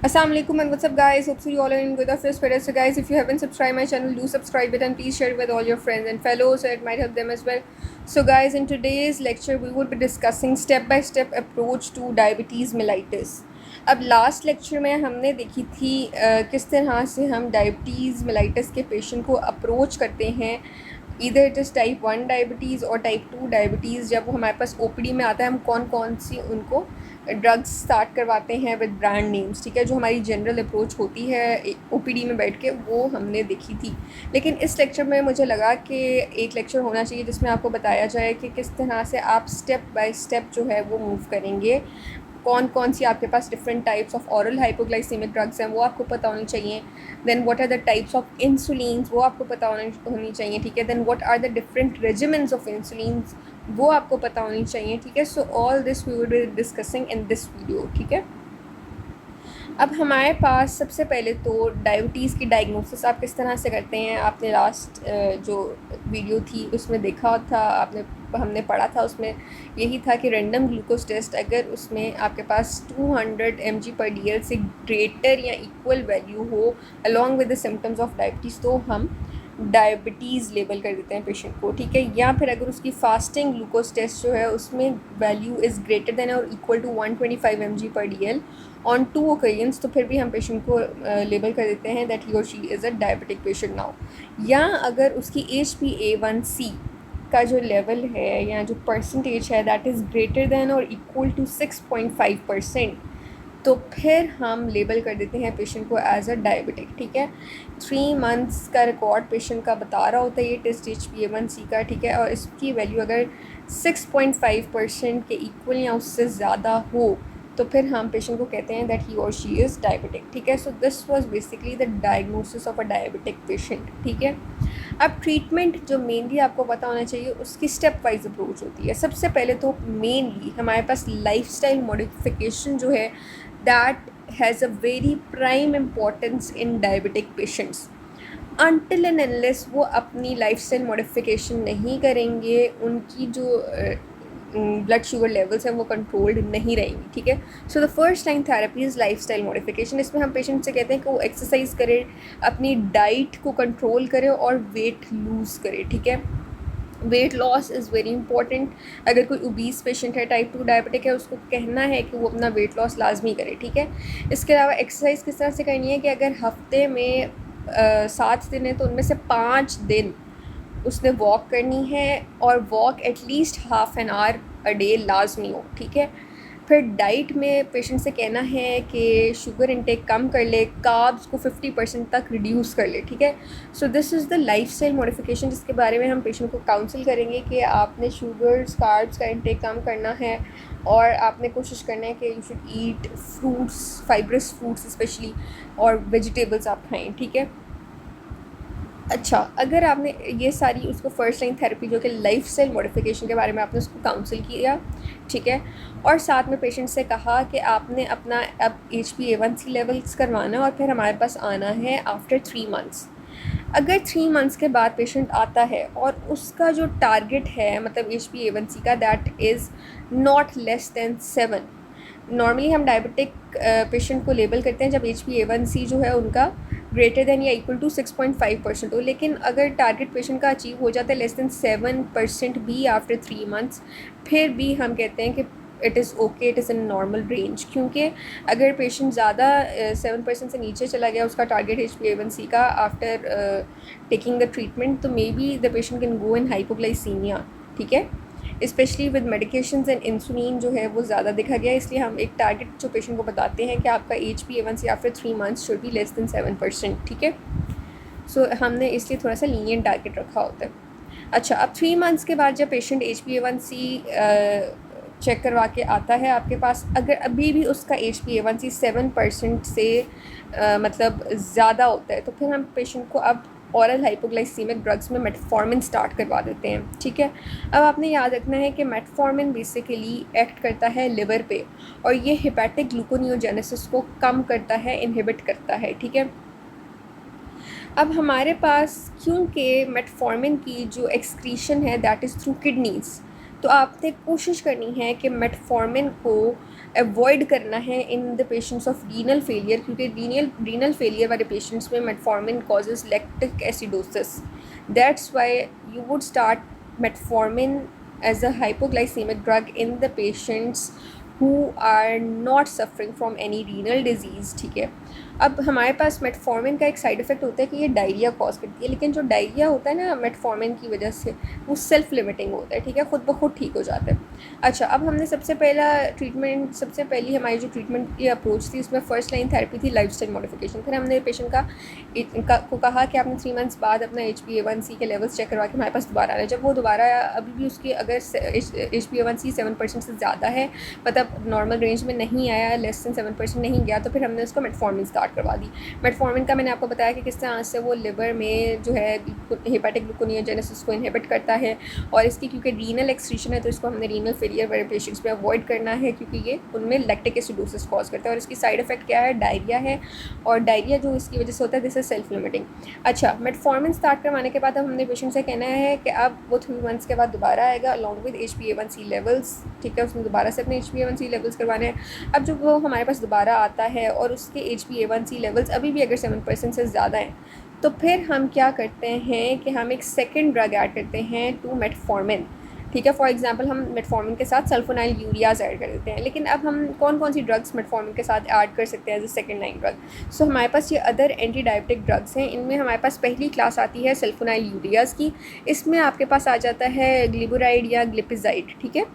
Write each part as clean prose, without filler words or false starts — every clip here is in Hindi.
Assalamu alaikum and what's up guys, hope so you all are in good of your spirits. So guys, if you haven't subscribed my channel, do subscribe it and please share it with all your friends and fellows so it might help them as well. So guys, in today's lecture we will be discussing step by step approach to diabetes mellitus. अब लास्ट लेक्चर में हमने देखी थी किस तरह से हम डायबिटीज़ मेलाइटिस के पेशेंट को अप्रोच करते हैं, इधर इट इज़ टाइप 1 डायबिटीज़ और टाइप 2 डायबिटीज़। जब वो हमारे पास ओपीडी में आता है हम कौन कौन सी उनको ड्रग्स स्टार्ट करवाते हैं विद ब्रांड नेम्स, ठीक है। जो हमारी जनरल अप्रोच होती है ओपीडी में बैठ के वो हमने देखी थी। लेकिन इस लेक्चर में मुझे लगा कि एक लेक्चर होना चाहिए जिसमें आपको बताया जाए कि किस तरह से आप स्टेप बाय स्टेप जो है वो मूव करेंगे, कौन कौन सी आपके पास different types of oral hypoglycaemic drugs हैं वो आपको पता होनी चाहिए। Then what are the types of insulins वो आपको पता होनी चाहिए, ठीक है। Then what are the different regiments of insulins वो आपको पता होनी चाहिए, ठीक है। So all this we will be discussing in this video, ठीक है। अब हमारे पास सबसे पहले तो डायबिटीज़ की डायग्नोसिस आप किस तरह से करते हैं, आपने लास्ट जो वीडियो थी उसमें देखा था, हमने पढ़ा था, उसमें यही था कि रैंडम ग्लूकोज टेस्ट अगर उसमें आपके पास 200 mg/dl से ग्रेटर या इक्वल वैल्यू हो along with the symptoms of diabetes तो हम डायबिटीज़ लेबल कर देते हैं पेशेंट को, ठीक है। या फिर अगर उसकी फास्टिंग ग्लूकोज टेस्ट जो है उसमें वैल्यू इज़ ग्रेटर देन और equal to 125 mg/dl on 2 occasions तो फिर भी हम पेशेंट को लेबल कर देते हैं दैट ही और she is a diabetic patient now. या अगर उसकी HbA1c का जो लेवल है या जो परसेंटेज है दैट इज़ ग्रेटर देन और इक्वल टू 6.5% तो फिर हम लेबल कर देते हैं पेशेंट को एज अ डायबिटिक, ठीक है। 3 मंथ्स का रिकॉर्ड पेशेंट का बता रहा होता है ये टेस्ट HbA1c का, ठीक है। और इसकी वैल्यू अगर 6.5% के इक्वल या उससे ज़्यादा हो तो फिर हम पेशेंट को कहते हैं दैट ही और शी इज़ डायबिटिक, ठीक है। So this was basically the diagnosis of a diabetic patient, ठीक है। अब ट्रीटमेंट जो मेनली आपको पता होना चाहिए उसकी स्टेप वाइज अप्रोच होती है। सबसे पहले तो मेनली हमारे पास लाइफस्टाइल मॉडिफिकेशन जो है that has a very prime importance in diabetic patients. Until and unless वो अपनी लाइफस्टाइल मॉडिफिकेशन नहीं करेंगे उनकी जो ब्लड शुगर लेवल्स हैं वो कंट्रोल्ड नहीं रहेंगी, ठीक है। So the first line therapy is lifestyle modification. इसमें हम पेशेंट से कहते हैं कि वो एक्सरसाइज करे, अपनी डाइट को कंट्रोल करे और वेट लूज़ करे, ठीक है। Weight loss is very important. अगर कोई ओबीस पेशेंट है, टाइप 2 डायबिटिक है, उसको कहना है कि वो अपना वेट लॉस लाजमी करे, ठीक है। इसके अलावा एक्सरसाइज किस तरह से करनी है कि अगर हफ्ते में 7 दिन है तो उनमें से 5 दिन उसने वॉक करनी है और walk at least half an hour a day लाजमी हो, ठीक है। फिर डाइट में पेशेंट से कहना है कि शुगर इंटेक कम कर ले, कार्ब्स को 50% तक रिड्यूस कर ले, ठीक है। So this is the lifestyle modification जिसके बारे में हम पेशेंट को काउंसिल करेंगे कि आपने शुगर्स कार्ब्स का इंटेक कम करना है और आपने कोशिश करना है कि you should eat fruits, fibrous fruits specially, और वेजिटेबल्स आप खाएँ, ठीक है। अच्छा, अगर आपने ये सारी उसको फर्स्ट लाइन थेरेपी जो कि लाइफ स्टाइल मॉडिफिकेशन के बारे में आपने उसको काउंसिल किया, ठीक है। और साथ में पेशेंट से कहा कि आपने अपना अब HbA1c लेवल्स करवाना है और फिर हमारे पास आना है आफ्टर 3 मंथ्स। अगर 3 मंथ्स के बाद पेशेंट आता है और उसका जो टारगेट है मतलब HbA1c का that is not less than 7। Normally हम डायबिटिक पेशेंट को लेबल करते हैं जब HbA1c जो है उनका ग्रेटर देन या इक्वल टू 6.5% हो, लेकिन अगर टारगेट पेशेंट का अचीव हो जाता है लेस दैन 7% भी आफ्टर 3 मंथ्स फिर भी हम कहते हैं कि it is okay, it is in normal range. क्योंकि अगर पेशेंट ज़्यादा 7% से नीचे चला गया उसका टारगेट HbA1c का आफ्टर टेकिंग द ट्रीटमेंट तो may be the patient can go in hypoglycaemia, ठीक है। Specially with medications and insulin जो है वो ज़्यादा देखा गया, इसलिए हम एक टारगेट जो पेशेंट को बताते हैं कि आपका HbA1c after 3 months should be less than 7%, ठीक है। सो हमने इसलिए थोड़ा सा लीनियंट टारगेट रखा होता है। अच्छा, अब 3 मंथ्स के बाद जब पेशेंट HbA1c चेक करवा के आता है आपके पास, अगर अभी भी उसका HbA1c 7% से मतलब ज़्यादा होता है तो फिर हम पेशेंट को अब ऑरल हाइपोग्लाइसीमिक ड्रग्स में मेटफॉर्मिन स्टार्ट करवा देते हैं, ठीक है। अब आपने याद रखना है कि मेटफॉर्मिन बेसिकली एक्ट करता है लिवर पे और ये हेपेटिक ग्लूकोनियोजेनेसिस को कम करता है, इनहिबिट करता है, ठीक है। अब हमारे पास क्योंकि मेटफॉर्मिन की जो एक्सक्रीशन है दैट इज़ थ्रू किडनीज़, तो आपने कोशिश करनी है कि मेटफॉर्मिन को अवॉइड करना है in the patients of renal failure, क्योंकि रीनल फेलियर वाले पेशेंट्स में metformin causes lactic acidosis. That's why you would start metformin as a hypoglycemic drug in the patients who are not suffering from any renal disease। ठीक है, अब हमारे पास मेटफॉर्मिन का एक साइड इफ़ेक्ट होता है कि ये डायरिया कॉज करती है, लेकिन जो डायरिया होता है ना मेटफॉर्मिन की वजह से, वो सेल्फ लिमिटिंग होता है। ठीक है, खुद ब खुद ठीक हो जाता है। अच्छा, अब हमने सबसे पहली हमारी जो ट्रीटमेंट की अप्रोच थी, उसमें फर्स्ट लाइन थेरेपी थी लाइफस्टाइल मॉडिफिकेशन। फिर हमने पेशेंट को कहा कि आपने 3 मंथ्स बाद अपना HbA1c के लेवल्स चेक करवा के हमारे पास दोबारा आए। जब वो दोबारा अभी भी उसकी अगर HbA1c 7% से ज़्यादा है, मतलब नॉर्मल रेंज में नहीं आया, लेस देन 7% नहीं गया, तो फिर हमने उसको मेटफॉर्मिन स्टार्ट करवा दी। मेटफॉर्मिन का मैंने आपको बताया कि किस तरह से वो लिवर में जो है हेपेटिक ग्लूकोनियोजेनेसिस को इनहिबिट करता है, और इसकी क्योंकि रीनल एक्सक्रीशन है तो इसको हमने रीनल फेलियर वाले पेशेंट्स में अवॉइड करना है, क्योंकि ये उनमें लैक्टिक एसिडोसिस कॉज करता है। और इसकी साइड इफेक्ट क्या है? डायरिया है, और डायरिया जो इसकी वजह से होता है दिस इज सेल्फ लिमिटिंग। अच्छा, मेटफॉर्मिन स्टार्ट करवाने के बाद अब हमने पेशेंट से कहना है कि अब वो 3 मंथ्स के बाद दोबारा आएगा अलॉन्ग विद HbA1c लेवल्स। ठीक है, उसने दोबारा से अपने HbA1c लेवल्स करवाने हैं। अब जब वो हमारे पास दोबारा आता है और उसके HbA1c लेवल्स अभी भी अगर 7% से ज़्यादा हैं, तो फिर हम क्या करते हैं कि हम एक सेकेंड ड्रग ऐड करते हैं टू मेटफॉर्मिन। ठीक है, फॉर एग्जांपल हम मेटफॉर्मिन के साथ सल्फोनाइल यूरियाज ऐड कर देते हैं। लेकिन अब हम कौन सी ड्रग्स मेटफॉर्मिन के साथ ऐड कर सकते हैं as a second line drug? So हमारे पास ये अदर एंटी डायबिटिक ड्रग्स हैं। इनमें हमारे पास पहली क्लास आती है सल्फोनाइल यूरियाज की। इसमें आपके पास आ जाता है ग्लिबुराइड या ग्लिपिजाइड। ठीक है,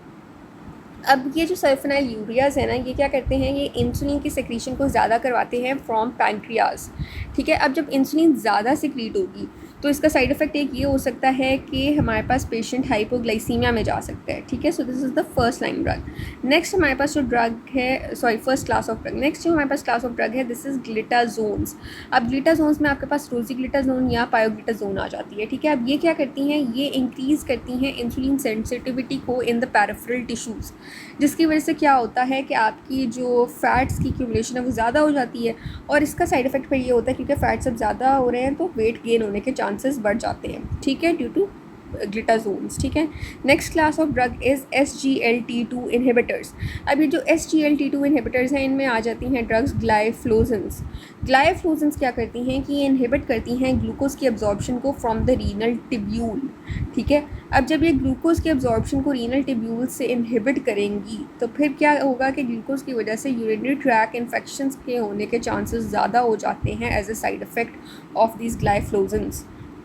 अब ये जो सल्फोनाइल यूरियाज है ना, ये क्या करते हैं, ये इंसुलिन की सेक्रीशन को ज़्यादा करवाते हैं फ्रॉम पैंक्रियाज। ठीक है, अब जब इंसुलिन ज़्यादा सिक्रीट होगी तो इसका साइड इफ़ेक्ट एक ये हो सकता है कि हमारे पास पेशेंट हाइपोग्लाइसीमिया में जा सकता है। ठीक है, so this is the first line drug. Next हमारे पास जो ड्रग है, first class of drug, next जो हमारे पास क्लास ऑफ ड्रग है दिस इज़ ग्लिटाजोन्स। अब ग्लिटाजोन्स में आपके पास रोजीग्लिटाजोन या पायोग्लिटाजोन आ जाती है। ठीक है, अब ये क्या करती हैं, ये इंक्रीज़ करती हैं इंसुलिन सेंसिटिविटी को इन द पेरिफेरल टिश्यूज़, जिसकी वजह से क्या होता है कि आपकी जो फैट्स की एक्यूमुलेशन है वो ज़्यादा हो जाती है। और इसका साइड इफ़ेक्ट फिर ये होता है क्योंकि फैट्स अब ज़्यादा हो रहे हैं तो वेट गेन होने के चांसेस बढ़ जाते हैं। ठीक है, ड्यू टू ग्लिटाजोन्स। ठीक है, next class of drug is SGLT2 inhibitors. अब ये जो SGLT2 इनहिबिटर्स हैं, इनमें आ जाती हैं ड्रग्स ग्लाइफ्लोजेंस। ग्लाइफ्लोजेंस क्या करती हैं कि ये इनहिबिट करती हैं ग्लूकोज की अब्जॉर्प्शन को फ्रॉम द रीनल टिब्यूल। ठीक है, अब जब ये ग्लूकोज की अब्जॉर्प्शन को रीनल टिब्यूल से इनहिबिट करेंगी तो फिर क्या होगा कि ग्लूकोज की वजह से यूरिनरी ट्रैक इन्फेक्शंस के होने के चांसेस ज़्यादा हो जाते हैं as a side effect of this gliflozins.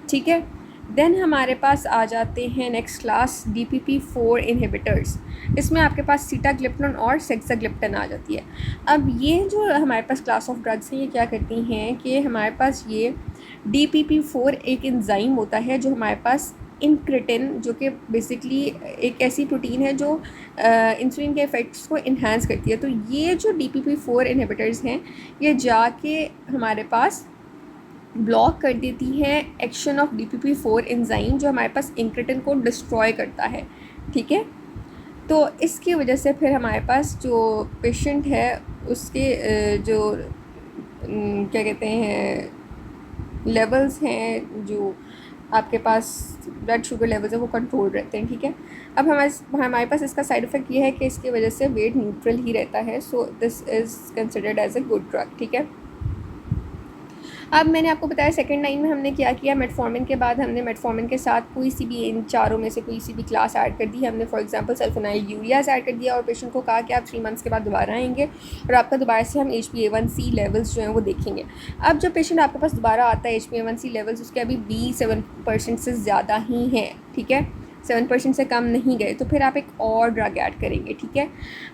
ठीक है, देन हमारे पास आ जाते हैं नेक्स्ट क्लास DPP4 इनहिबिटर्स। इसमें आपके पास सीटाग्लिप्टन और सेक्साग्लिप्टन आ जाती है। अब ये जो हमारे पास क्लास ऑफ ड्रग्स हैं, ये क्या करती हैं कि हमारे पास ये DPP4 एक एंजाइम होता है जो हमारे पास इंक्रेटिन, जो कि बेसिकली एक ऐसी प्रोटीन है जो इंसुलिन के इफ़ेक्ट्स को इन्हांस करती है। तो ये जो DPP4 इनहिबिटर्स हैं, ये जाके हमारे पास ब्लॉक कर देती है एक्शन ऑफ DPP4 एंजाइम, जो हमारे पास इंक्रेटिन को डिस्ट्रॉय करता है। ठीक है, तो इसकी वजह से फिर हमारे पास जो पेशेंट है उसके जो क्या कहते हैं लेवल्स हैं, जो आपके पास ब्लड शुगर लेवल्स है वो कंट्रोल रहते हैं। ठीक है, अब हमारे पास इसका साइड इफ़ेक्ट ये है कि इसकी वजह से वेट न्यूट्रल ही रहता है। So this is considered as a good drug. ठीक है, अब मैंने आपको बताया सेकंड लाइन में हमने क्या किया, मेटफॉर्मिन के बाद हमने मेटफॉर्मिन के साथ कोई सी भी इन चारों में से कोई सी भी क्लास ऐड कर दी। हमने for example sulfonyl ureas add कर दिया और पेशेंट को कहा कि आप 3 मंथ्स के बाद दोबारा आएंगे और आपका दोबारा से हम HbA1c लेवल्स जो हैं वो देखेंगे। अब जब पेशेंट आपके पास दोबारा आता है, HbA1c लेवल्स उसके अभी भी 7% से ज़्यादा ही हैं। ठीक है, 7% से कम नहीं गए, तो फिर आप एक और ड्रग ऐड करेंगे। ठीक है,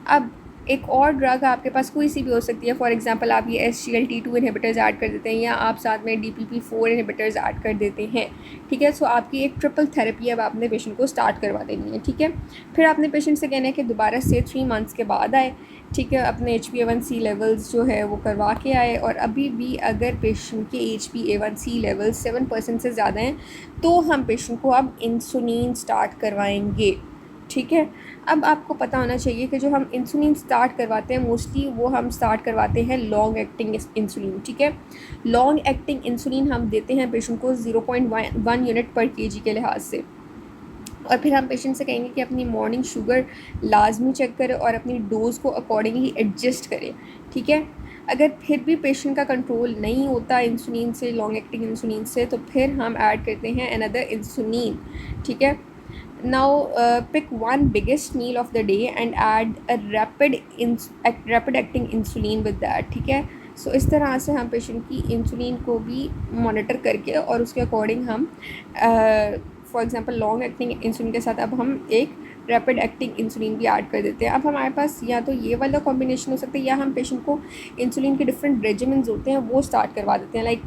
अब एक और ड्रग आपके पास कोई सी भी हो सकती है। फॉर एग्जांपल आप ये SGLT2 इनहिबिटर्स ऐड कर देते हैं या आप साथ में DPP4 इनहिबिटर्स ऐड कर देते हैं। ठीक है, सो आपकी एक ट्रिपल थेरेपी अब आपने पेशेंट को स्टार्ट करवा देनी है। ठीक है, फिर आपने पेशेंट से कहना है कि दोबारा से 3 मंथ्स के बाद आए। ठीक है, अपने HbA1c लेवल्स जो है वो करवा के आए, और अभी भी अगर पेशेंट के HbA1c लेवल्स 7% से ज़्यादा हैं तो हम पेशेंट को अब इंसुलिन स्टार्ट करवाएंगे। ठीक है, अब आपको पता होना चाहिए कि जो हम इंसुलिन स्टार्ट करवाते हैं मोस्टली वो हम स्टार्ट करवाते हैं लॉन्ग एक्टिंग इंसुलिन। ठीक है, लॉन्ग एक्टिंग इंसुलिन हम देते हैं पेशेंट को 0.1 यूनिट पर kg के लिहाज से। और फिर हम पेशेंट से कहेंगे कि अपनी मॉर्निंग शुगर लाजमी चेक करें और अपनी डोज़ को अकॉर्डिंगली एडजस्ट करें, ठीक है। अगर फिर भी पेशेंट का कंट्रोल नहीं होता इंसुलिन से, लॉन्ग एक्टिंग इंसुलिन से, तो फिर हम ऐड करते हैं अनदर इंसुलिन, ठीक है। Now pick one biggest meal of the day and add a rapid acting insulin with that, ठीक है। सो इस तरह से हम पेशेंट की इंसुलिन को भी मॉनिटर करके और उसके अकॉर्डिंग हम for example long acting insulin के साथ अब हम एक रैपिड एक्टिंग इंसुलिन भी ऐड कर देते हैं। अब हमारे पास या तो ये वाला कॉम्बिनेशन हो सकता है, या हम पेशेंट को इंसुलिन के डिफरेंट रेजिमेंट्स होते हैं वो स्टार्ट करवा देते हैं, लाइक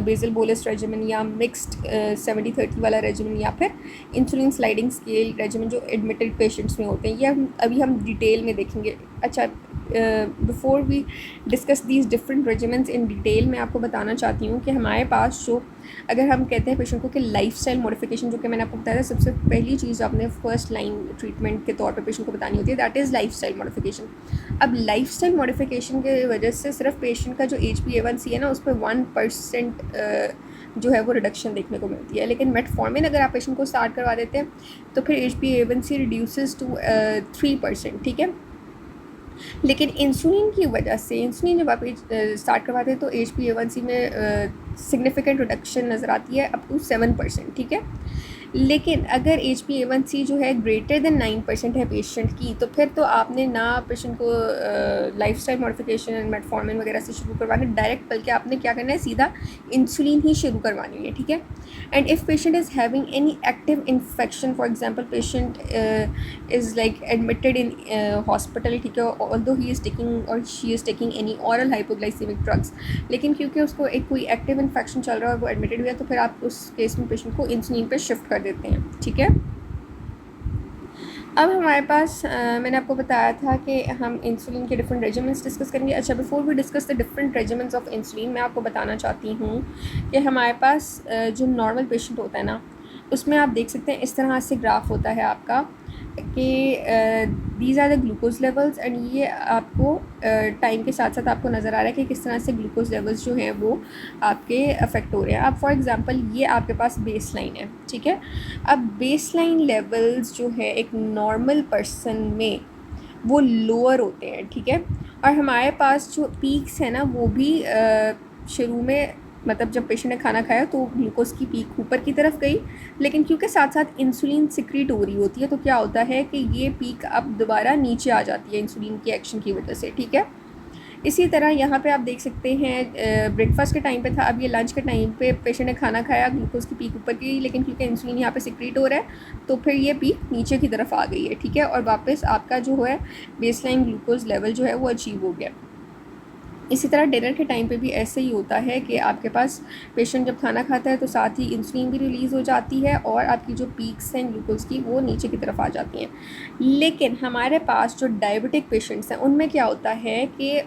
बेसल बोलस रेजिमेंट या मिक्स्ड 70-30 वाला रेजिमेंट, या फिर इंसुलिन स्लाइडिंग स्केल रेजिमेंट जो एडमिटेड पेशेंट्स में होते हैं। ये अभी हम डिटेल में देखेंगे। अच्छा, before we discuss these different regiments in detail, मैं आपको बताना चाहती हूँ कि हमारे पास जो, अगर हम कहते हैं पेशेंट को कि लाइफस्टाइल मॉडिफिकेशन, जो कि मैंने आपको बताया था सबसे पहली चीज़ आपने फर्स्ट लाइन ट्रीटमेंट के तौर पे पेशेंट को बतानी होती है, दैट इज़ लाइफस्टाइल मॉडिफिकेशन। अब लाइफस्टाइल मॉडिफिकेशन के वजह से सिर्फ पेशेंट का जो HbA1c है ना, उस पर 1% जो है वो रिडक्शन देखने को मिलती है। लेकिन मेटफॉर्मिन अगर आप पेशेंट को स्टार्ट करवा देते हैं तो फिर HbA1c रिड्यूसेस टू 3%, ठीक है। लेकिन इंसुलिन की वजह से, इंसुलिन जब आप स्टार्ट करवाते हैं तो HbA1c में सिग्निफिकेंट रिडक्शन नज़र आती है अप टू 7%, ठीक है। लेकिन अगर HbA1c जो है ग्रेटर देन 9% है पेशेंट की, तो फिर तो आपने ना पेशेंट को लाइफस्टाइल मॉडिफिकेशन मेटफॉर्मिन वगैरह से शुरू करवाना डायरेक्ट, बल्कि आपने क्या करना है, सीधा इंसुलिन ही शुरू करवानी है, ठीक है। And if patient is having any active infection, for example patient is like admitted in hospital, ठीक है, ऑल्दो ही इज़ टेकिंग और she is taking any oral hypoglycaemic drugs, लेकिन क्योंकि उसको एक कोई एक्टिव इन्फेक्शन चल रहा है और वो एडमिटेड हुआ है, तो फिर आप उस केस में पेशेंट को इंसुलिन पे शिफ्ट कर देते हैं, ठीक है। अब हमारे पास मैंने आपको बताया था कि हम इंसुलिन के डिफरेंट रेजिमेंट्स डिस्कस करेंगे। अच्छा, before we discuss the different regiments of insulin, मैं आपको बताना चाहती हूँ कि हमारे पास जो नॉर्मल पेशेंट होता है ना, उसमें आप देख सकते हैं इस तरह से ग्राफ होता है आपका कि these are the glucose levels, and ये आपको टाइम के साथ साथ आपको नज़र आ रहा है कि किस तरह से ग्लूकोज लेवल्स जो हैं वो आपके अफेक्ट हो रहे हैं। अब फॉर एग्जांपल ये आपके पास बेस लाइन है, ठीक है। अब बेस लाइन लेवल्स जो है एक नॉर्मल पर्सन में वो लोअर होते हैं, ठीक है। और हमारे पास जो पीक्स है ना, वो भी शुरू में, मतलब जब पेशेंट ने खाना खाया तो ग्लूकोज की पीक ऊपर की तरफ गई, लेकिन क्योंकि साथ साथ इंसुलिन सिक्रीट हो रही होती है, तो क्या होता है कि ये पीक अब दोबारा नीचे आ जाती है इंसुलिन की एक्शन की वजह से, ठीक है। इसी तरह यहाँ पे आप देख सकते हैं ब्रेकफास्ट के टाइम पे था, अब ये लंच के टाइम पे पेशेंट ने खाना खाया, ग्लूकोज की पीक ऊपर गई, लेकिन क्योंकि इंसुलिन यहाँ पे सिक्रीट हो रहा है तो फिर ये पीक नीचे की तरफ आ गई है, ठीक है। और वापस आपका जो है बेसलाइन ग्लूकोज लेवल जो है वो अचीव हो गया। इसी तरह डिनर के टाइम पे भी ऐसे ही होता है कि आपके पास पेशेंट जब खाना खाता है तो साथ ही इंसुलिन भी रिलीज़ हो जाती है और आपकी जो पीक्स हैं ग्लूकोज की वो नीचे की तरफ आ जाती हैं। लेकिन हमारे पास जो डायबिटिक पेशेंट्स हैं उनमें क्या होता है कि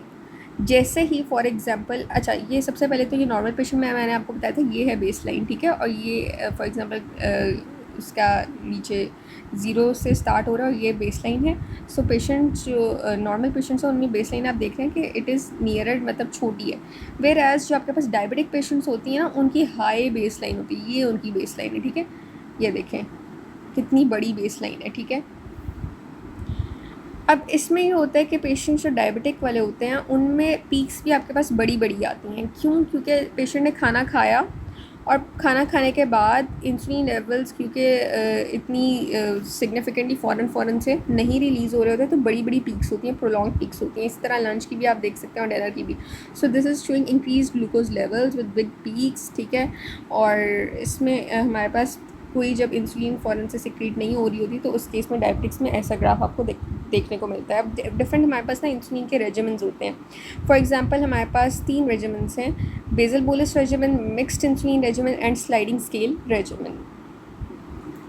जैसे ही फॉर एग्जांपल, अच्छा ये सबसे पहले तो ये नॉर्मल पेशेंट में मैंने आपको बताया था ये है बेस लाइन, ठीक है। और ये फॉर एग्जांपल उसका नीचे 0 से स्टार्ट हो रहा है और ये बेस लाइन है। सो पेशेंट जो नॉर्मल पेशेंट्स हैं उनमें बेस लाइन आप देख रहे हैं कि इट इज़ नियरर, मतलब छोटी है। वेयर एज जो आपके पास डायबिटिक पेशेंट्स होती हैं ना, उनकी हाई बेस लाइन होती है, ये उनकी बेस लाइन है, ठीक है। ये देखें कितनी बड़ी बेस लाइन है, ठीक है। अब इसमें ये होता है कि पेशेंट जो डायबिटिक वाले होते हैं उनमें पीक्स भी आपके पास बड़ी बड़ी आती हैं। क्यों? क्योंकि पेशेंट ने खाना खाया और खाना खाने के बाद इंसुलिन लेवल्स क्योंकि इतनी सिग्निफिकेंटली फ़ौरन से नहीं रिलीज़ हो रहे होते, तो बड़ी बड़ी पीक्स होती हैं, प्रोलॉन्ग पीक्स होती हैं। इस तरह लंच की भी आप देख सकते हैं और डिनर की भी। सो this is showing increase glucose levels with big peaks, ठीक है। और इसमें हमारे पास कोई जब इंसुलिन फ़ौरन से सिक्रीट नहीं हो रही होती तो उस केस में डायबिटिक्स में ऐसा ग्राफ आपको देखने को मिलता है। अब डिफरेंट हमारे पास ना इंसुलिन के रेजिमेंट्स होते हैं। फॉर एग्जांपल हमारे पास 3 रेजिमेंट्स हैं, basal bolus regiment, mixed insulin regiment and sliding scale regiment.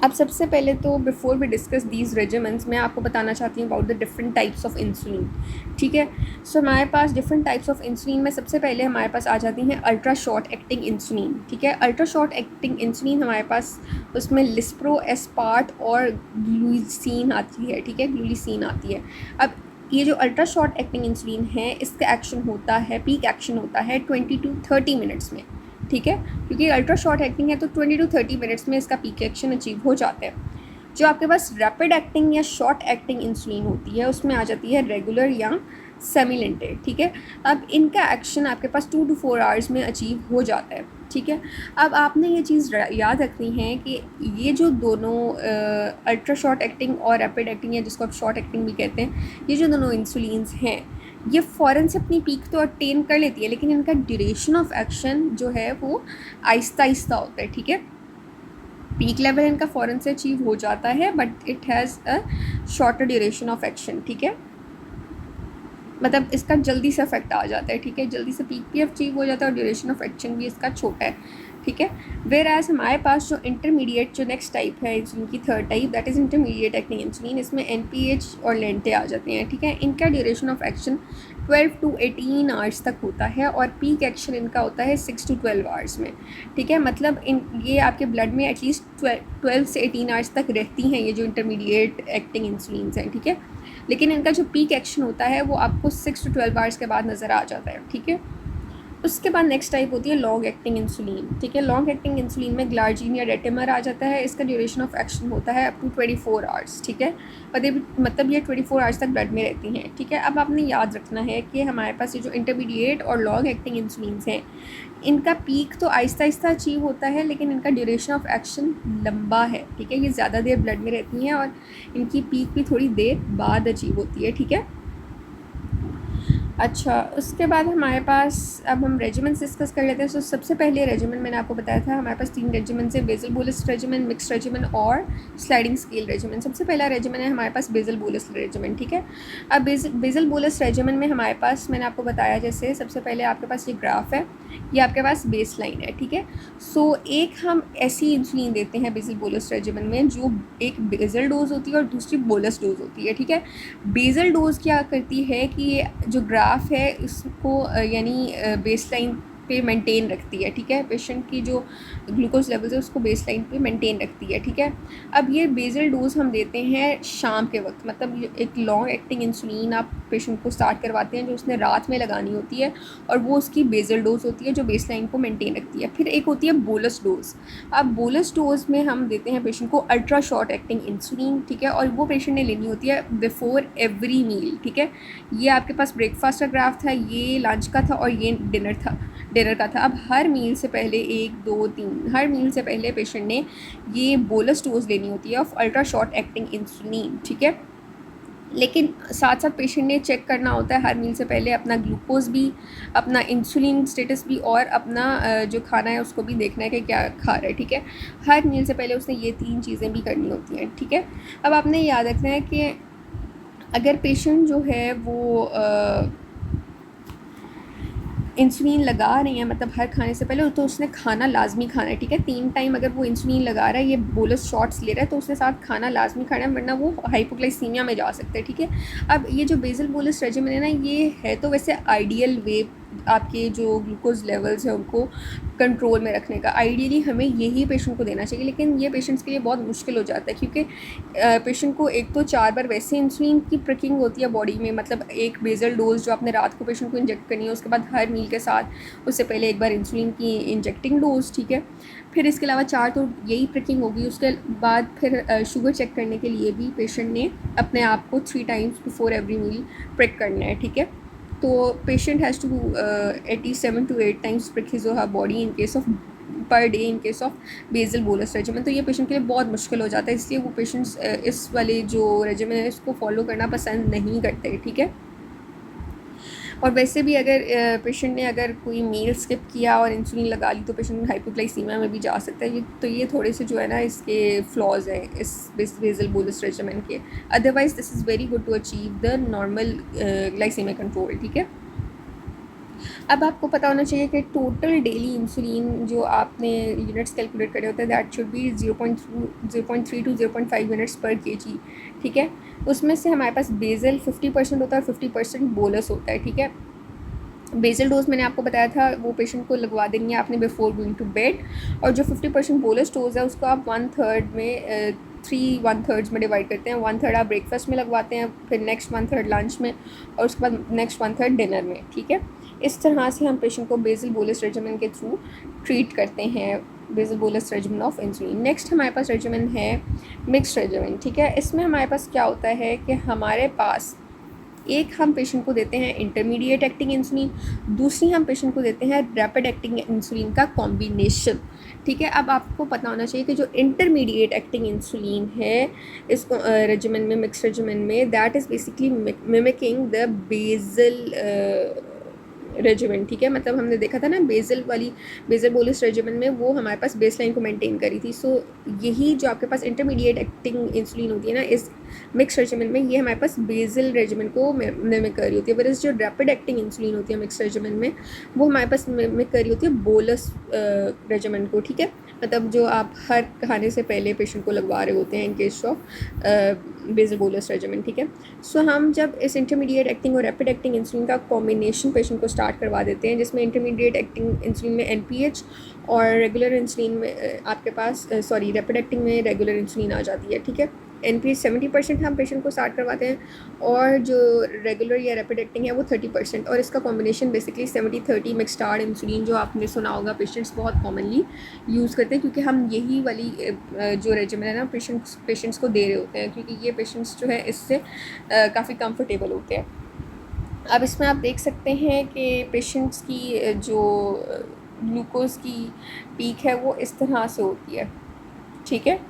अब सबसे पहले तो before we discuss these regiments मैं आपको बताना चाहती हूँ about the different types of insulin, ठीक है। सो हमारे पास डिफरेंट टाइप्स ऑफ इंसुलिन में सबसे पहले हमारे पास आ जाती हैं अल्ट्रा शॉर्ट एक्टिंग इंसुलिन, ठीक है। अल्ट्रा शॉर्ट एक्टिंग इंसुलिन हमारे पास उसमें लिस्प्रो, एस्पार्ट और ग्लूसीन आती है, ठीक है, ग्लूसीन आती है। अब ये जो अल्ट्रा शॉर्ट एक्टिंग इंसुलिन है इसका एक्शन होता है, पीक एक्शन होता है 20 to 30 मिनट्स में, ठीक है। क्योंकि अल्ट्रा शॉर्ट एक्टिंग है तो 20 to 30 मिनट्स में इसका पीक एक्शन अचीव हो जाता है। जो आपके पास रैपिड एक्टिंग या शॉर्ट एक्टिंग इंसुलिन होती है उसमें आ जाती है रेगुलर या सेमिलेंटेड, ठीक है। अब इनका एक्शन आपके पास 2 to 4 आवर्स में अचीव हो जाता है, ठीक है। अब आपने ये चीज़ याद रखनी है कि ये जो दोनों अल्ट्रा शॉर्ट एक्टिंग और रैपिड एक्टिंग या जिसको आप शॉर्ट एक्टिंग भी कहते हैं, ये जो दोनों इंसुलिन्स हैं ये फ़ौरन से अपनी पीक तो अटेन कर लेती है, लेकिन इनका ड्यूरेशन ऑफ एक्शन जो है वो आहिस्ता आहिस्ता होता है, ठीक है। पीक लेवल इनका फ़ौरन से अचीव हो जाता है but it has a shorter duration of action, ठीक है। मतलब इसका जल्दी से इफेक्ट आ जाता है, ठीक है, जल्दी से पीक भी अचीव हो जाता है और ड्यूरेशन ऑफ एक्शन भी इसका छोटा है, ठीक है। वेयर एज हमारे पास जो इंटरमीडिएट जो नेक्स्ट टाइप है इंसुलिन की, third type, that is intermediate acting insulin, इसमें NPH और लेंटे आ जाते हैं, ठीक है। इनका duration of action 12 to 18 hours तक होता है और पीक एक्शन इनका होता है 6 to 12 आवर्स में, ठीक है। मतलब ये आपके ब्लड में एटलीस्ट 12 से 18 आवर्स तक रहती हैं ये जो इंटरमीडिएट एक्टिंग इंसुलिन्स हैं, ठीक है। लेकिन इनका जो पीक एक्शन होता है वो आपको 6 to 12 आवर्स के बाद नज़र आ जाता है, ठीक है। उसके बाद नेक्स्ट टाइप होती है लॉन्ग एक्टिंग इंसुलिन, ठीक है। लॉन्ग एक्टिंग इंसुलिन में ग्लार्जिन या रेटिमर आ जाता है। इसका ड्यूरेशन ऑफ एक्शन होता है अप टू 24 आवर्स, ठीक है। मतलब ये 24 आवर्स तक ब्लड में रहती हैं, ठीक है। अब आपने याद रखना है कि हमारे पास ये जो इंटरमीडिएट और लॉन्ग एक्टिंग इंसुलिन्स हैं इनका पीक तो आहिस्ता आहिस्ता अचीव होता है, लेकिन इनका ड्यूरेशन ऑफ एक्शन लंबा है, ठीक है। ये ज़्यादा देर ब्लड में रहती हैं और इनकी पीक भी थोड़ी देर बाद अचीव होती है, ठीक है। अच्छा, उसके बाद हमारे पास अब हम रेजिमेंट्स डिस्कस कर लेते हैं। तो सबसे पहले रेजिमेंट मैंने आपको बताया था हमारे पास 3 रेजिमेंट्स हैं, basal bolus regiment, mix regiment और स्लाइडिंग स्केल रेजिमेंट। सबसे पहला रेजिमेंट है हमारे पास बेसल बोलस रेजिमेंट, ठीक है। अब बेसल बोलस रेजिमेंट में हमारे पास मैंने आपको बताया जैसे सबसे पहले आपके पास ये ग्राफ है, ये आपके पास बेस लाइन है, ठीक है। सो एक हम ऐसी इंसुलिन देते हैं बेसल बोलस रेजिमेंट में जो एक बेसल डोज होती है और दूसरी बोलस डोज होती है, ठीक है। बेसल डोज क्या करती है कि ये जो ग्राफ है इसको यानी बेस लाइन पे मेंटेन रखती है, ठीक है। पेशेंट की जो ग्लूकोज लेवल्स है उसको बेस लाइन पे मेंटेन रखती है, ठीक है। अब ये बेसल डोज हम देते हैं शाम के वक्त, मतलब एक लॉन्ग एक्टिंग इंसुलिन आप पेशेंट को स्टार्ट करवाते हैं जो उसने रात में लगानी होती है और वो उसकी बेसल डोज होती है जो बेस लाइन को मेंटेन रखती है। फिर एक होती है बोलस डोज। अब बोलस डोज में हम देते हैं पेशेंट को अल्ट्रा शॉर्ट एक्टिंग इंसुलिन, ठीक है, और वो पेशेंट ने लेनी होती है बिफोर एवरी मील, ठीक है। ये आपके पास ब्रेकफास्ट का ग्राफ था, ये लंच का था और ये डिनर का था। अब हर मील से पहले 1, 2, 3 हर मील से पहले पेशेंट ने ये बोलस डोज लेनी होती है of ultra short acting insulin, ठीक है। लेकिन साथ साथ पेशेंट ने चेक करना होता है हर मील से पहले अपना ग्लूकोज भी, अपना इंसुलिन स्टेटस भी और अपना जो खाना है उसको भी देखना है कि क्या खा रहा है, ठीक है। हर मील से पहले उसने ये 3 चीज़ें भी करनी होती हैं, ठीक है। अब आपने याद रखना है कि अगर पेशेंट जो है वो इंसुलिन लगा रही हैं मतलब हर खाने से पहले, तो उसने खाना लाजमी खाना है, ठीक है। 3 टाइम अगर वो इंसुलिन लगा रहा है, ये बोलस शॉट्स ले रहा है, तो उसके साथ खाना लाजमी खाना है, वरना वो हाइपोग्लाइसीमिया में जा सकता है, ठीक है। अब ये जो बेसल बोलस रेजिमेंट है ना, ये है तो वैसे आइडियल वे आपके जो ग्लूकोज लेवल्स हैं उनको कंट्रोल में रखने का। आइडियली हमें यही पेशेंट को देना चाहिए, लेकिन ये पेशेंट्स के लिए बहुत मुश्किल हो जाता है क्योंकि पेशेंट को एक तो 4 बार वैसे इंसुलिन की प्रिकिंग होती है बॉडी में, मतलब एक बेसल डोज जो आपने रात को पेशेंट को इंजेक्ट करनी है, उसके बाद हर मील के साथ उससे पहले एक बार इंसुलिन की इंजेक्टिंग डोज, ठीक है। फिर इसके अलावा 4 तो यही प्रिकिंग होगी। उसके बाद फिर शुगर चेक करने के लिए भी पेशेंट ने अपने आप को 3 times before every meal prick करना है, ठीक है। तो patient has to at least 7 to 8 times prick his or her body in case of per day in case of basal bolus regiment. तो ये पेशेंट के लिए बहुत मुश्किल हो जाता है, इसलिए वो पेशेंट्स इस वाले जो रेजिमेंट है इसको फॉलो करना पसंद नहीं करते, ठीक है। और वैसे भी अगर पेशेंट ने अगर कोई मील स्किप किया और इंसुलिन लगा ली तो पेशेंट हाइपोग्लाइसीमिया में भी जा सकता है। तो ये थोड़े से जो है ना इसके फ्लॉज हैं इस बेसल बोलस रेजिमेंट के। Otherwise this is very good to achieve the normal glycemic control, ठीक है। अब आपको पता होना चाहिए कि टोटल डेली इंसुलिन जो आपने यूनिट्स कैलकुलेट करे होते हैं that should be 0.3 to 0.5 units पर केजी, ठीक है। उसमें से हमारे पास बेसल 50% होता है और 50% बोलस होता है, ठीक है। बेसल डोज मैंने आपको बताया था वो पेशेंट को लगवा देनी है आपने बिफोर गोइंग टू बेड, और जो 50% बोलस डोज है उसको आप 1/3 में 3/1/3 में डिवाइड करते हैं। 1/3 आप ब्रेकफास्ट में लगवाते हैं, फिर नेक्स्ट 1/3 लंच में और उसके बाद नेक्स्ट 1/3 डिनर में, ठीक है। इस तरह से हम पेशेंट को बेसल बोलस रेजिमेंट के थ्रू ट्रीट करते हैं basal bolus regimen of insulin. Next हमारे पास रेजिमेन है मिक्स्ड रेजिमेन, ठीक है। इसमें हमारे पास क्या होता है कि हमारे पास एक हम पेशेंट को देते हैं इंटरमीडिएट एक्टिंग इंसुलिन, दूसरी हम पेशेंट को देते हैं रैपिड एक्टिंग इंसुलिन का कॉम्बिनेशन, ठीक है। अब आपको पता होना चाहिए कि जो इंटरमीडिएट एक्टिंग इंसुलिन है इसको रेजिमेन में, मिक्स रेजिमेन में, that is basically mimicking the basal regiment, ठीक है। मतलब हमने देखा था ना बेसल बोलस रेजिमेंट में वो हमारे पास बेस लाइन को मेंटेन करी थी। सो यही जो आपके पास इंटरमीडिएट एक्टिंग इंसुलिन होती है ना इस मिक्स रेजिमेंट में, ये हमारे पास बेसल रेजिमेंट को मिमिक कर रही होती है। पर जो रैपिड एक्टिंग इंसुलिन होती है मिक्स रेजिमेंट में, वो हमारे पास मिमिक कर रही होती है बोलस रेजिमेंट को, ठीक है। मतलब जो आप हर खाने से पहले पेशेंट को लगवा रहे होते हैं in case of basal bolus regimen, ठीक है। सो हम जब इस इंटरमीडिएट एक्टिंग और रैपिड एक्टिंग इंसुलिन का कॉम्बिनेशन पेशेंट को स्टार्ट करवा देते हैं, जिसमें इंटरमीडिएट एक्टिंग इंसुलिन में एनपीएच और रेगुलर इंसुलिन में आपके पास रैपिड एक्टिंग में रेगुलर इंसुलिन आ जाती है, ठीक है। एनपीएच 70% हम पेशेंट को स्टार्ट करवाते हैं और जो रेगुलर या रैपिड एक्टिंग है वो 30%, और इसका कॉम्बिनेशन बेसिकली 70-30 मिक्सटार्ड इंसुलिन जो आपने सुना होगा पेशेंट्स बहुत कॉमनली यूज़ करते हैं, क्योंकि हम यही वाली जो रेजिमेन है ना पेशेंट्स को दे रहे होते हैं, क्योंकि ये पेशेंट्स जो है इससे काफ़ी कंफर्टेबल होते हैं। अब इसमें आप देख सकते हैं कि पेशेंट्स की जो ग्लूकोज़ की पीक है वो इस तरह से होती है, ठीक है।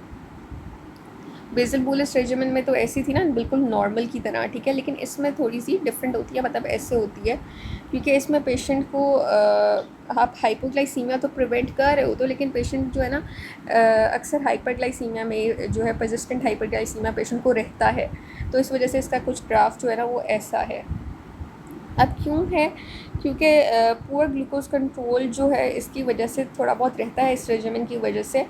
बेसल बोलस रेजिमेन में तो ऐसी थी ना बिल्कुल नॉर्मल की तरह, ठीक है, लेकिन इसमें थोड़ी सी डिफरेंट होती है, मतलब ऐसे होती है क्योंकि इसमें पेशेंट को आप हाइपोग्लाइसीमिया तो प्रिवेंट कर रहे हो तो, लेकिन पेशेंट जो है ना अक्सर हाइपरग्लाइसीमिया में जो है परसिस्टेंट हाइपरग्लाइसीमिया पेशेंट को रहता है, तो इस वजह से इसका कुछ ग्राफ जो है ना वो ऐसा है। अब क्यों है, क्योंकि पुअर ग्लूकोज कंट्रोल जो है इसकी वजह से थोड़ा बहुत रहता है इस रेजिमेन की वजह से,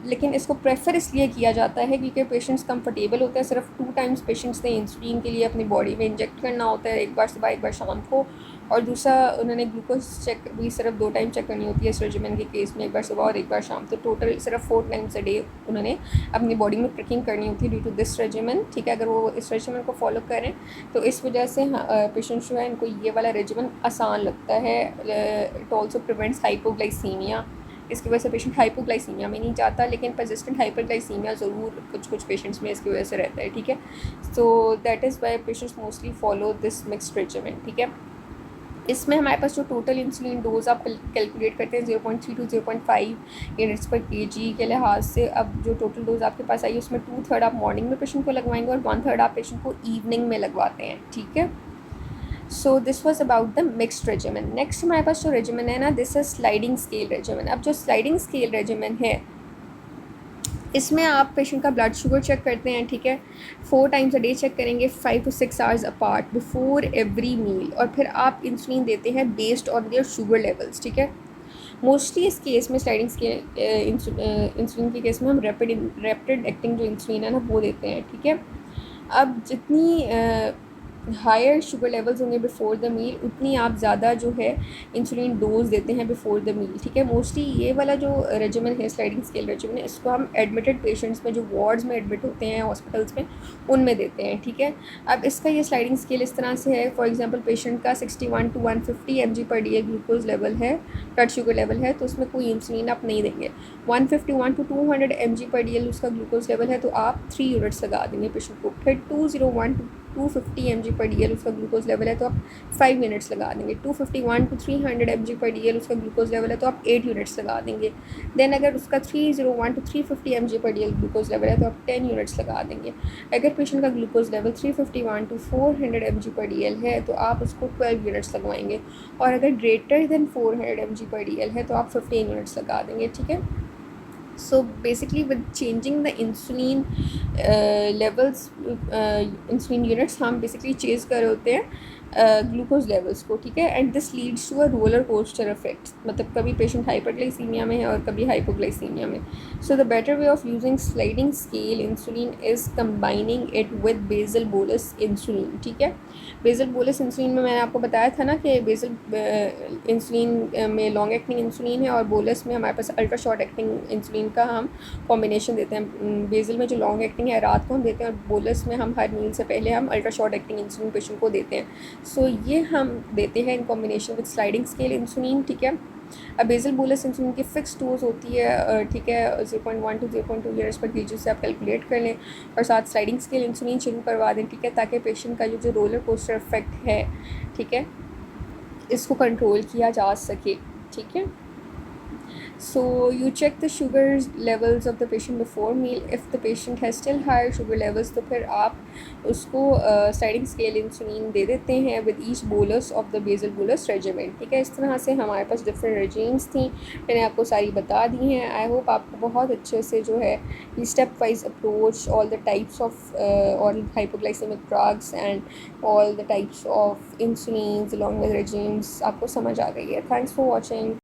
लेकिन इसको प्रेफर इसलिए किया जाता है क्योंकि पेशेंट्स कंफर्टेबल होते हैं। सिर्फ 2 टाइम्स पेशेंट्स ने इंसुलिन के लिए अपनी बॉडी में इंजेक्ट करना होता है, एक बार सुबह एक बार शाम को, और दूसरा उन्होंने ग्लूकोज चेक भी सिर्फ 2 टाइम चेक करनी होती है इस रेजिमेन के केस में, एक बार सुबह और एक बार शाम। तो टोटल सिर्फ 4 टाइम्स अ डे उन्होंने अपनी बॉडी में प्रिकिंग करनी होती है ड्यू टू दिस रेजिमेन, ठीक है। अगर वो इस रेजिमेन को फॉलो करें तो इस वजह से पेशेंट्स जो है इनको ये वाला रेजिमेन आसान लगता है। इट ऑल्सो प्रिवेंट्स हाइपोग्लाइसीमिया, इसकी वजह से पेशेंट हाइपोग्लाइसीमिया में नहीं जाता, लेकिन परसिस्टेंट हाइपरग्लाइसीमिया ज़रूर कुछ पेशेंट्स में इसकी वजह से रहता है, ठीक है। So that is why patients mostly follow this mixed regimen, ठीक है। इसमें हमारे पास जो टोटल इंसुलिन डोज आप कैलकुलेट करते हैं 0.3 to 0.5 यूनिट्स पर केजी के लिहाज से, अब जो टोटल डोज आपके पास आई उसमें 2/3 आप मॉर्निंग में पेशेंट को लगवाएंगे और 1/3 आप पेशेंट को इवनिंग में लगवाते हैं, ठीक है। So this was about the mixed regimen. Next हमारे पास जो रेजिमेन है ना, this is sliding scale regimen. अब जो स्लाइडिंग स्केल रेजिमेन है इसमें आप पेशेंट का ब्लड शुगर चेक करते हैं, ठीक है, 4 टाइम्स अ डे चेक करेंगे 5 to 6 hours apart before every meal, और फिर आप इंसुलिन देते हैं based on their sugar levels, ठीक है। मोस्टली इस केस में स्लाइडिंग स्केल इंसुलिन के केस में हम रैपिड एक्टिंग जो इंसुलिन है ना वो देते हैं, ठीक है। अब जितनी हायर शुगर लेवल्स होंगे बिफोर द मील उतनी आप ज़्यादा जो है इंसुलिन डोज देते हैं बिफोर द मील, ठीक है। मोस्टली ये वाला जो रेजिमेन है स्लाइडिंग स्केल रेजिमेन, इसको हम एडमिटेड पेशेंट्स में जो वार्ड्स में एडमिट होते हैं हॉस्पिटल्स में उनमें देते हैं, ठीक है। अब इसका ये स्लाइडिंग स्केल इस तरह से है, फॉर एग्जांपल पेशेंट का 61 to 150 mg/dl ग्लूकोज लेवल है, ब्लड शुगर लेवल है, तो उसमें कोई इंसुलिन आप नहीं देंगे। 151 to 200 mg/dl उसका ग्लूकोज लेवल है तो आप 3 यूनिट्स लगा देंगे पेशेंट को। फिर 201 to 250 mg/dl उसका ग्लूकोज लेवल है तो आप 5 यूनिट्स लगा देंगे। 251 to 300 mg/dl उसका ग्लूकोज लेवल है तो आप 8 यूनिट्स लगा देंगे। देन अगर उसका 301 to 350 mg/dl ग्लूकोज लेवल है तो आप 10 यूनिट्स लगा देंगे। अगर पेशेंट का ग्लूकोज लेवल 351 to 400 mg/dl है तो आप उसको 12 यूनिट्स लगवाएंगे, और अगर ग्रेटर देन 400 mg/dl है तो आप 15 यूनिट्स लगा देंगे, ठीक है। So basically with changing the insulin levels, insulin units हम basically चेंज कर रहे होते हैं ग्लूकोज लेवल्स को, ठीक है। And this leads to a roller coaster effect, मतलब कभी पेशेंट हाइपरग्लाइसीमिया में है और कभी हाइपोग्लाइसीमिया में। So the better way of using sliding scale insulin is combining it with basal bolus insulin, ठीक है। बेसल बोलस इंसुलिन में मैंने आपको बताया था ना कि बेसल इंसुलिन में लॉन्ग एक्टिंग इंसुलिन है और बोलस में हमारे पास अल्ट्रा शॉर्ट एक्टिंग इंसुलिन का हम कॉम्बिनेशन देते हैं। बेसल में जो लॉन्ग एक्टिंग है रात को हम देते हैं और बोलस में हम हर मील से पहले हम ultra short acting insulin patient को देते हैं। सो ये हम देते हैं in combination with sliding scale insulin, ठीक है। अब बेसल बोलस इंसुलिन की फ़िक्स डोज होती है, ठीक है, 0.1 टू 0.2 यूनिट्स पर केजी से आप कैलकुलेट कर लें और साथ स्लाइडिंग स्केल इंसुलिन शुरू करवा दें, ठीक है, ताकि पेशेंट का जो रोलर कोस्टर इफेक्ट है, ठीक है, इसको कंट्रोल किया जा सके, ठीक है। So you check the sugar levels of the patient before meal. If the patient has still higher sugar levels, तो फिर आप उसको स्लाइडिंग स्केल इंसुलिन दे देते हैं with each bolus of the basal bolus regiment, ठीक है। इस तरह से हमारे पास डिफरेंट रेजीम्स थी, मैंने आपको सारी बता दी हैं। आई होप आपको बहुत अच्छे से जो है ये stepwise approach, all the types of all hypoglycemic drugs and all the types of insulin along with regimes आपको समझ आ गई है। Thanks for watching.